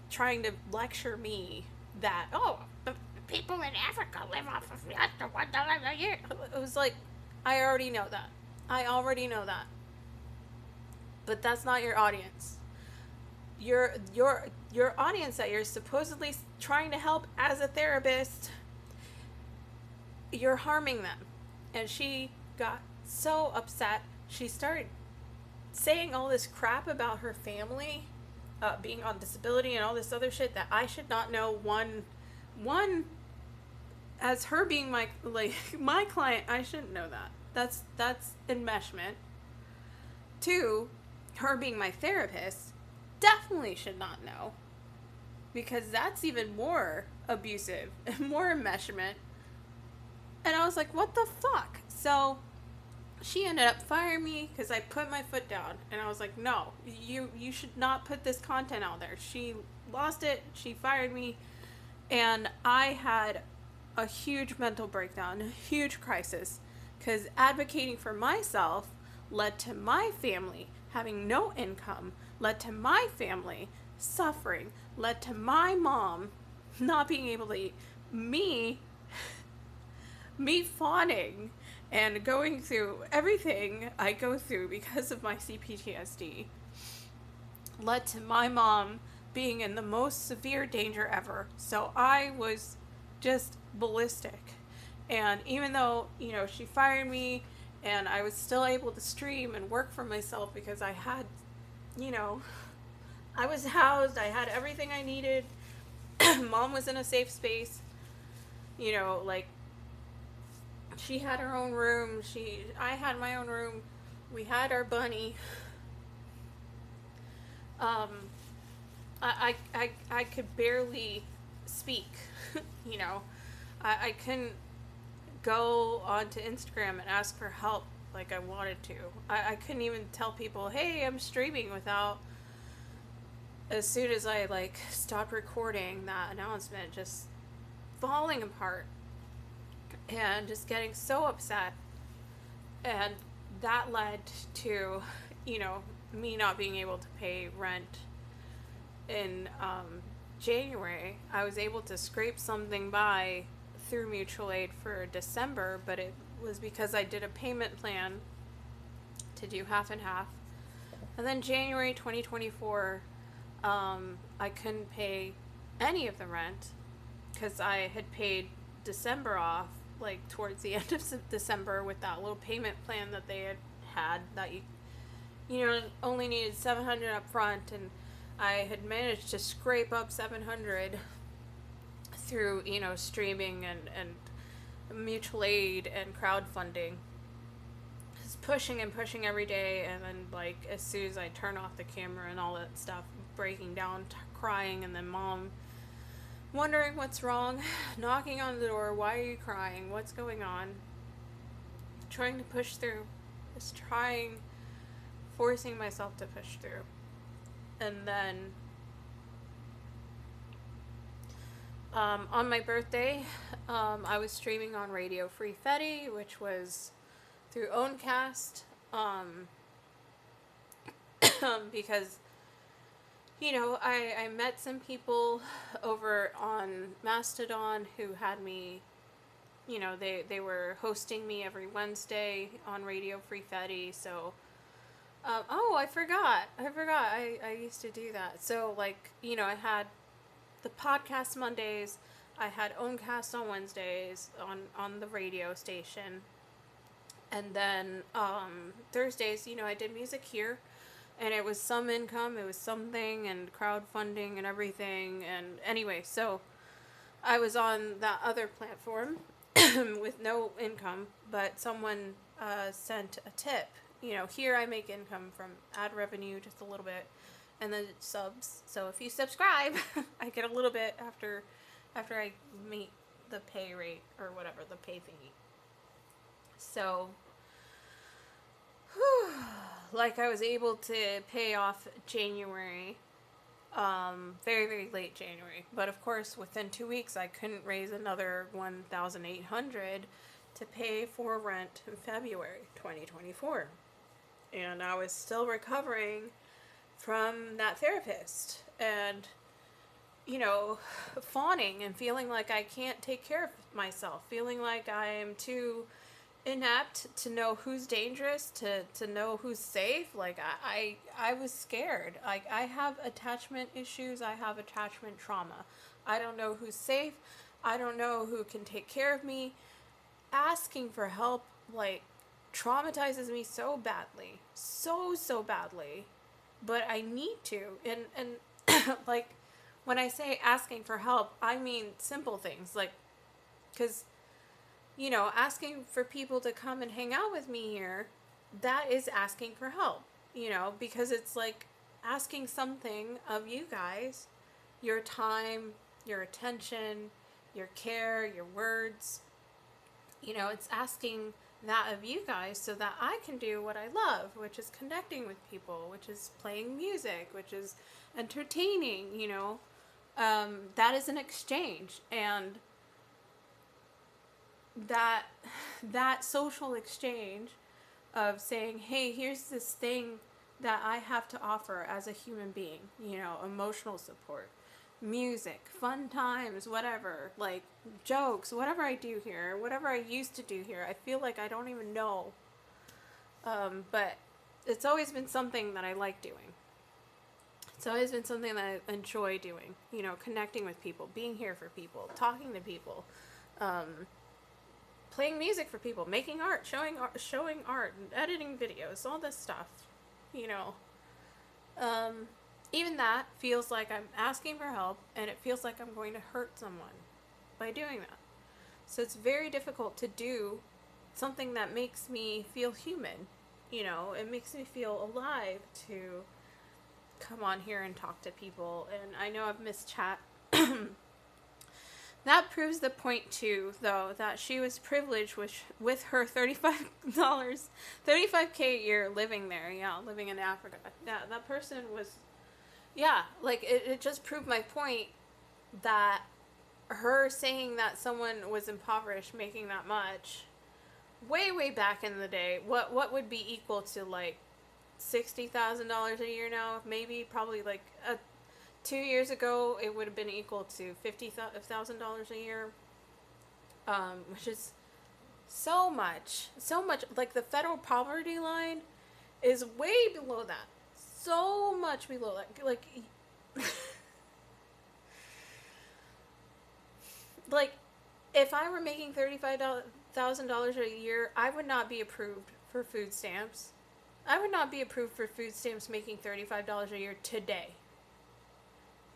trying to lecture me that, oh, people in Africa live off of less than $1 a year. It was like, I already know that. I already know that. But that's not your audience. Your audience that you're supposedly trying to help as a therapist, you're harming them. And she got so upset. She started saying all this crap about her family being on disability and all this other shit that I should not know. One, as her being my client, I shouldn't know that. That's enmeshment. Two, her being my therapist, definitely should not know, because that's even more abusive and more enmeshment. And I was like, what the fuck? So she ended up firing me because I put my foot down and I was like, no, you should not put this content out there. She lost it. She fired me. And I had a huge mental breakdown, a huge crisis, because advocating for myself led to my family having no income, led to my family suffering, led to my mom not being able to eat, me fawning and going through everything I go through because of my CPTSD, led to my mom being in the most severe danger ever. So I was just ballistic. And even though, she fired me and I was still able to stream and work for myself because I had, I was housed, I had everything I needed. Mom was in a safe space. She had her own room. I had my own room. We had our bunny. I could barely speak. I couldn't go onto Instagram and ask for help like I wanted to. I couldn't even tell people, hey, I'm streaming, without, as soon as I stopped recording, that announcement just falling apart and just getting so upset. And that led to, me not being able to pay rent in January. I was able to scrape something by through mutual aid for December, but it was because I did a payment plan to do half and half. And then January 2024, I couldn't pay any of the rent because I had paid December off like towards the end of December with that little payment plan that they had that you know, only needed $700 up front, and I had managed to scrape up $700 through, you know, streaming and mutual aid and crowdfunding. Just pushing and pushing every day, and then, like, as soon as I turn off the camera and all that stuff, breaking down, crying, and then mom wondering what's wrong, knocking on the door, why are you crying, what's going on, trying to push through, just forcing myself to push through. And then on my birthday, I was streaming on Radio Free Fetty, which was through Owncast, because, you know, I met some people over on Mastodon who had me, you know, they were hosting me every Wednesday on Radio Free Fetty, so, oh, I forgot, I used to do that. So, like, you know, I had the podcast Mondays, I had Owncast on Wednesdays on the radio station, and then, Thursdays, you know, I did music here, and it was some income, it was something, and crowdfunding and everything, and anyway, so I was on that other platform with no income, but someone sent a tip. You know, here I make income from ad revenue, just a little bit, and then subs. So if you subscribe, I get a little bit after I meet the pay rate, or whatever, the pay thingy. So, like, I was able to pay off January, very, very late January. But of course, within 2 weeks, I couldn't raise another $1,800 to pay for rent in February 2024. And I was still recovering from that therapist, and, you know, fawning and feeling like I can't take care of myself, feeling like I am too inept to know who's dangerous, to know who's safe. Like, I was scared. Like, I have attachment issues, I have attachment trauma. I don't know who's safe, I don't know who can take care of me. Asking for help, like, traumatizes me so badly, so badly, but I need to. And like, when I say asking for help, I mean simple things, like, because, you know, asking for people to come and hang out with me here, that is asking for help, you know, because it's like asking something of you guys, your time, your attention, your care, your words, you know, it's asking that of you guys so that I can do what I love, which is connecting with people, which is playing music, which is entertaining, you know. That is an exchange, and that social exchange of saying, hey, here's this thing that I have to offer as a human being, you know, emotional support, music, fun times, whatever, like, jokes, whatever I do here, whatever I used to do here. I feel like I don't even know, but it's always been something that I like doing. It's always been something that I enjoy doing, you know, connecting with people, being here for people, talking to people, playing music for people, making art, showing art, and editing videos, all this stuff, you know. Even that feels like I'm asking for help, and it feels like I'm going to hurt someone by doing that. So it's very difficult to do something that makes me feel human, you know. It makes me feel alive to come on here and talk to people, and I know I've missed chat. That proves the point too, though, that she was privileged with her $35, $35K a year living there, living in Africa. That person was, like, it just proved my point that her saying that someone was impoverished making that much, way back in the day, what would be equal to, like, $60,000 a year now? Maybe, probably, like, 2 years ago, it would have been equal to $50,000 a year, which is so much, like, the federal poverty line is way below that, so much below that, like, like, if I were making $35,000 a year, I would not be approved for food stamps. I would not be approved for food stamps making $35 a year today.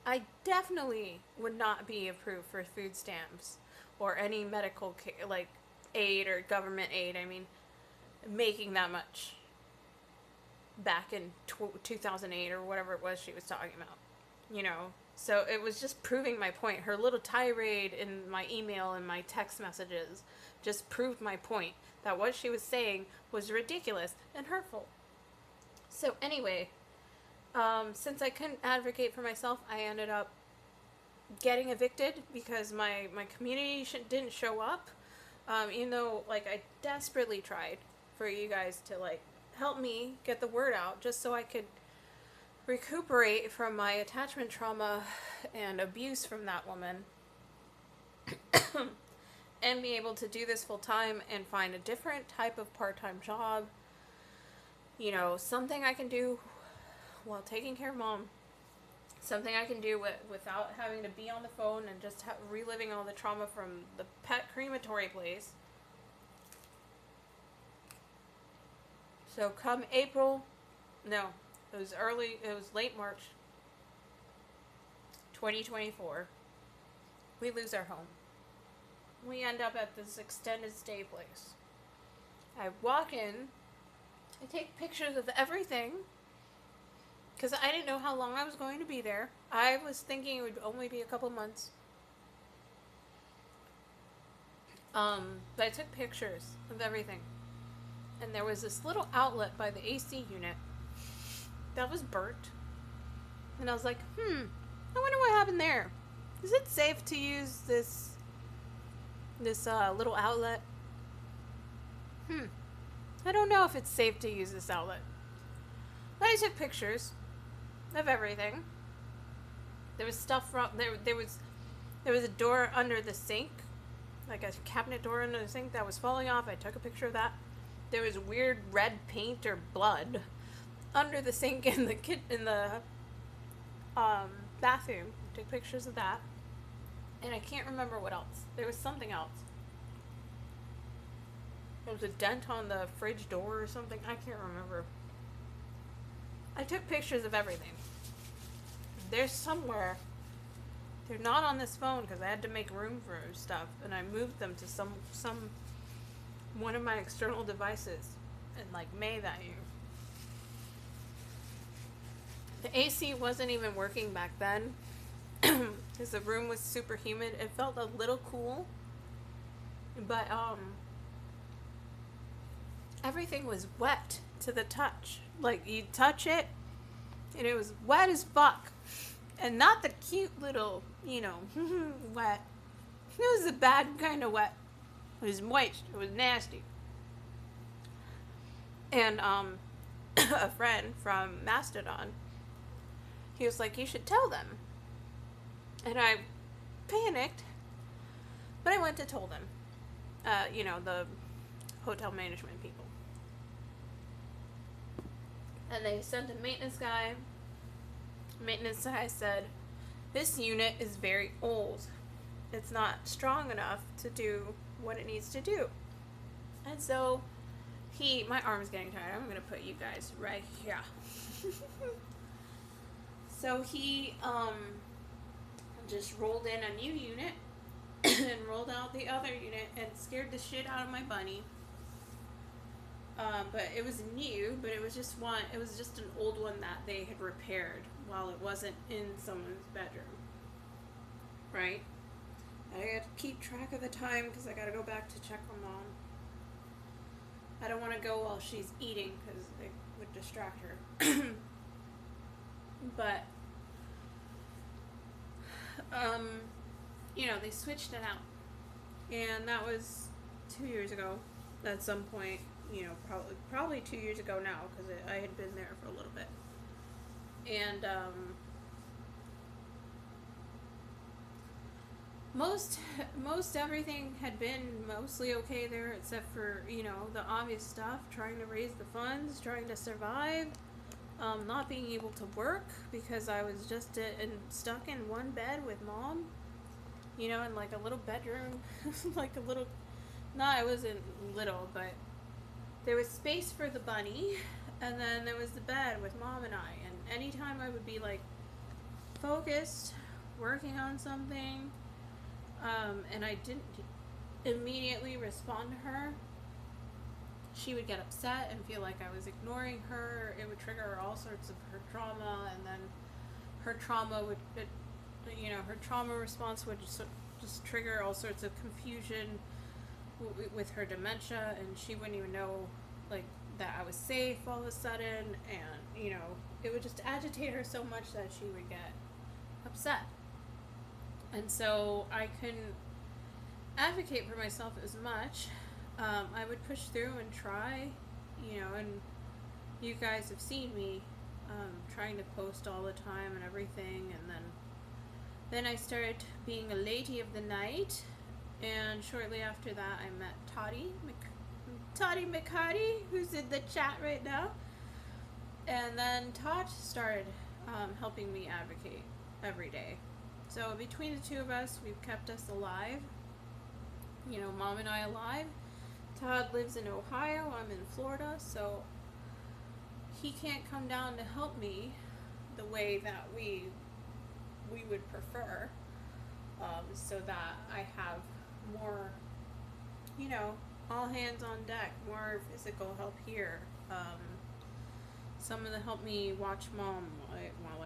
I definitely would not be approved for food stamps or any medical like aid or government aid. I mean, making that much back in 2008 or whatever it was she was talking about, you know. So it was just proving my point. Her little tirade in my email and my text messages just proved my point that what she was saying was ridiculous and hurtful. So anyway, since I couldn't advocate for myself, I ended up getting evicted because my community didn't show up. Even though, like, I desperately tried for you guys to, like, help me get the word out just so I could recuperate from my attachment trauma and abuse from that woman and be able to do this full time and find a different type of part-time job, you know, something I can do while taking care of mom, something I can do without having to be on the phone and just reliving all the trauma from the pet crematory place. So come April, no, it was late March 2024, we lose our home. We end up at this extended stay place. I walk in, I take pictures of everything, because I didn't know how long I was going to be there. I was thinking it would only be a couple months. But I took pictures of everything. And there was this little outlet by the AC unit that was burnt. And I was like, I wonder what happened there. Is it safe to use this little outlet? I don't know if it's safe to use this outlet. But I took pictures of everything. There was stuff wrong. There was a door under the sink, like a cabinet door under the sink that was falling off. I took a picture of that. There was weird red paint or blood under the sink in the bathroom. I took pictures of that. And I can't remember what else. There was something else. There was a dent on the fridge door or something. I can't remember. I took pictures of everything. They're somewhere. They're not on this phone because I had to make room for stuff, and I moved them to one of my external devices in like May that year. The AC wasn't even working back then because the room was super humid. It felt a little cool, but everything was wet to the touch. Like, you touch it and it was wet as fuck, and not the cute little, you know, wet. It was the bad kind of wet. It was moist. It was nasty. And a friend from Mastodon, he was like, you should tell them. And I panicked, but I went to tell them. You know, the hotel management people. And they sent a maintenance guy. Maintenance guy said, this unit is very old. It's not strong enough to do what it needs to do. And so my arm is getting tired. I'm going to put you guys right here. So he just rolled in a new unit and rolled out the other unit and scared the shit out of my bunny. But it was new, but it was just an old one that they had repaired while it wasn't in someone's bedroom. Right? I got to keep track of the time because I got to go back to check on mom. I don't want to go while she's eating because it would distract her. But, you know, they switched it out. And that was 2 years ago at some point. You know, probably 2 years ago now, because I had been there for a little bit. And most everything had been mostly okay there, except for, you know, the obvious stuff, trying to raise the funds, trying to survive, not being able to work because I was just stuck in one bed with mom. you know, in like a little bedroom, like a little, no, it wasn't little, but there was space for the bunny, and then there was the bed with mom and I. And anytime I would be like focused, working on something, and I didn't immediately respond to her, she would get upset and feel like I was ignoring her. It would trigger all sorts of her trauma, and then her trauma would, her trauma response would just trigger all sorts of confusion with her dementia, and she wouldn't even know, like, that I was safe all of a sudden, and, it would just agitate her so much that she would get upset. And so I couldn't advocate for myself as much. I would push through and try, and you guys have seen me trying to post all the time and everything, and then I started being a lady of the night, and shortly after that I met Toddy McCarty, who's in the chat right now, and then Todd started helping me advocate every day. So between the two of us, we've kept us alive, mom and I alive. Todd lives in Ohio, I'm in Florida, so he can't come down to help me the way that we would prefer, so that I have more, all hands on deck, more physical help here. Someone to help me watch mom while